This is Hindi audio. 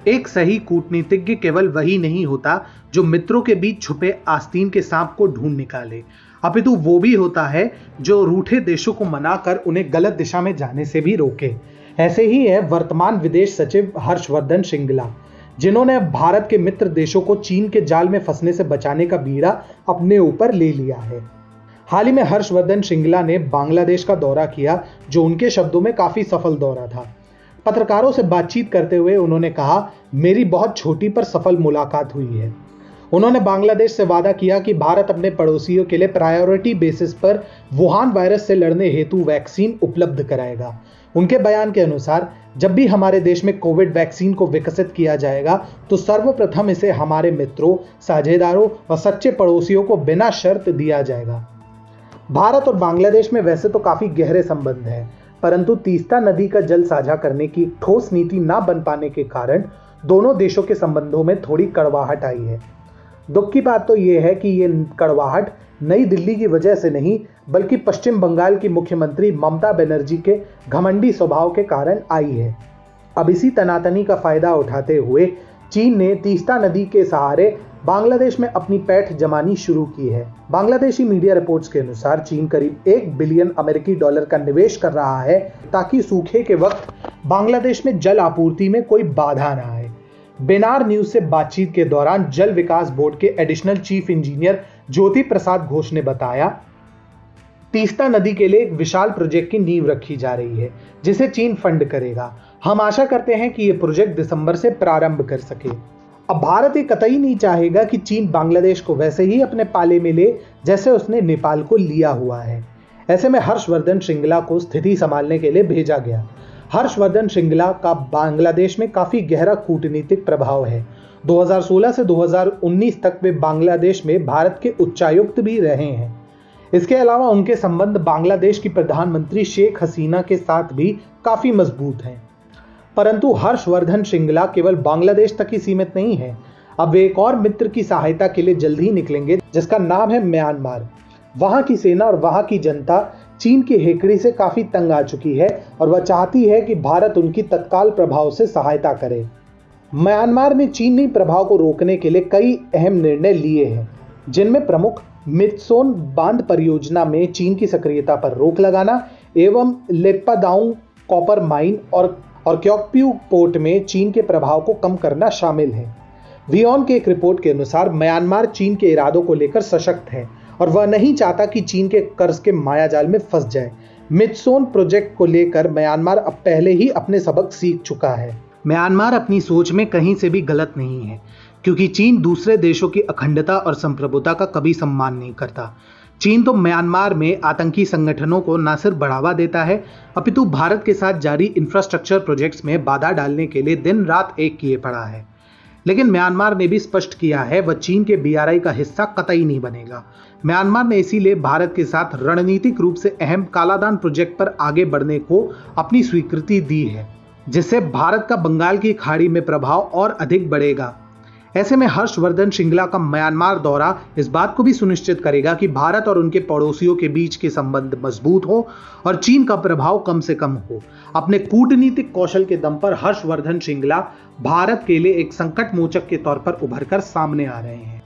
एक सही कूटनीतिज्ञ केवल वही नहीं होता जो मित्रों के बीच छुपे आस्तीन के सांप को ढूंढ निकाले, अपितु वो भी होता है जो रूठे देशों को मनाकर उन्हें गलत दिशा में जाने से भी रोके। ऐसे ही है वर्तमान विदेश सचिव हर्षवर्धन श्रृंगला, जिन्होंने भारत के मित्र देशों को चीन के जाल में फंसने से बचाने का बीड़ा अपने ऊपर ले लिया है। हाल ही में हर्षवर्धन श्रृंगला ने बांग्लादेश का दौरा किया, जो उनके शब्दों में काफी सफल दौरा था। पत्रकारों से बातचीत करते हुए उन्होंने कहा, मेरी बहुत छोटी पर सफल मुलाकात हुई है। उन्होंने बांग्लादेश से वादा किया कि भारत अपने पड़ोसियों के लिए प्रायोरिटी बेसिस पर वुहान वायरस से लड़ने हेतु वैक्सीन उपलब्ध कराएगा। उनके बयान के अनुसार जब भी हमारे देश में कोविड वैक्सीन को विकसित किया जाएगा तो सर्वप्रथम इसे हमारे मित्रों, साझेदारों और सच्चे पड़ोसियों को बिना शर्त दिया जाएगा। भारत और बांग्लादेश में वैसे तो काफी गहरे संबंध हैं, परंतु तीस्ता नदी का जल साझा करने की ठोस नीति ना बन पाने के कारण दोनों देशों के संबंधों में थोड़ी कड़वाहट आई है। दुख की बात तो यह है कि ये कड़वाहट नई दिल्ली की वजह से नहीं, बल्कि पश्चिम बंगाल की मुख्यमंत्री ममता बनर्जी के घमंडी स्वभाव के कारण आई है। अब इसी तनातनी का फायदा उठाते हुए चीन ने तीस्ता नदी के सहारे बांग्लादेश में अपनी पैठ जमानी शुरू की है। बांग्लादेशी मीडिया रिपोर्ट्स के अनुसार चीन करीब $1 बिलियन अमेरिकी डॉलर का निवेश कर रहा है ताकि सूखे के वक्त बांग्लादेश में जल आपूर्ति में कोई बाधा ना आए। बेनार न्यूज से बातचीत के दौरान जल विकास बोर्ड के additional chief engineer Jyoti Prasad Ghosh ने बताया, तीस्ता नदी के लिए एक विशाल प्रोजेक्ट की नींव रखी जा रही है जिसे चीन फंड करेगा। हम आशा करते हैं कि यह प्रोजेक्ट दिसंबर से प्रारंभ कर सके। अब भारत ये कतई नहीं चाहेगा कि चीन बांग्लादेश को वैसे ही अपने पाले में ले जैसे उसने नेपाल को लिया हुआ है। ऐसे में हर्षवर्धन श्रृंगला को स्थिति संभालने के लिए भेजा गया। हर्षवर्धन श्रृंगला का बांग्लादेश में काफी गहरा कूटनीतिक प्रभाव है। 2016 से 2019 तक वे बांग्लादेश में भारत के उच्चायुक्त भी रहे हैं। इसके अलावा उनके संबंध बांग्लादेश की प्रधानमंत्री शेख हसीना के साथ भी काफी मजबूत हैं। परंतु हर्षवर्धन श्रृंगला केवल बांग्लादेश तक ही सीमित नहीं है। अब वे एक और मित्र की सहायता के लिए जल्द ही निकलेंगे, जिसका नाम है म्यांमार। वहां की सेना और वहां की जनता चीन की हेकड़ी से काफी तंग आ चुकी है और वह चाहती है कि भारत उनकी तत्काल प्रभाव से सहायता करे। म्यांमार ने चीनी प्रभाव को रोकने के लिए कई अहम निर्णय लिए हैं, जिनमें प्रमुख मित्सोन बांध परियोजना में चीन की सक्रियता पर रोक लगाना एवं लेप्पादाउंग कॉपर माइन और क्योक्प्यू पोर्ट में चीन के प्रभाव को कम करना शामिल है। वियोन के एक रिपोर्ट के अनुसार म्यांमार चीन के इरादों को लेकर सशक्त है और वह नहीं चाहता कि चीन के कर्ज के मायाजाल में फंस जाए। मित्सोन प्रोजेक्ट को लेकर म्यांमार अब पहले ही अपने सबक सीख चुका है। म्यांमार अपनी सोच में कहीं से भी गलत नहीं है, क्योंकि चीन दूसरे देशों की अखंडता और संप्रभुता का कभी सम्मान नहीं करता। चीन तो म्यांमार में आतंकी संगठनों को न सिर्फ बढ़ावा देता है, अपितु भारत के साथ जारी इंफ्रास्ट्रक्चर प्रोजेक्ट्स में बाधा डालने के लिए दिन रात एक किए पड़ा है। लेकिन म्यांमार ने भी स्पष्ट किया है वह चीन के BRI का हिस्सा कतई नहीं बनेगा। म्यांमार ने इसीलिए भारत के साथ रणनीतिक रूप से अहम कालादान प्रोजेक्ट पर आगे बढ़ने को अपनी स्वीकृति दी है, जिससे भारत का बंगाल की खाड़ी में प्रभाव और अधिक बढ़ेगा। ऐसे में हर्षवर्धन श्रृंगला का म्यांमार दौरा इस बात को भी सुनिश्चित करेगा कि भारत और उनके पड़ोसियों के बीच के संबंध मजबूत हो और चीन का प्रभाव कम से कम हो। अपने कूटनीतिक कौशल के दम पर हर्षवर्धन श्रृंगला भारत के लिए एक संकट मोचक के तौर पर उभरकर सामने आ रहे हैं।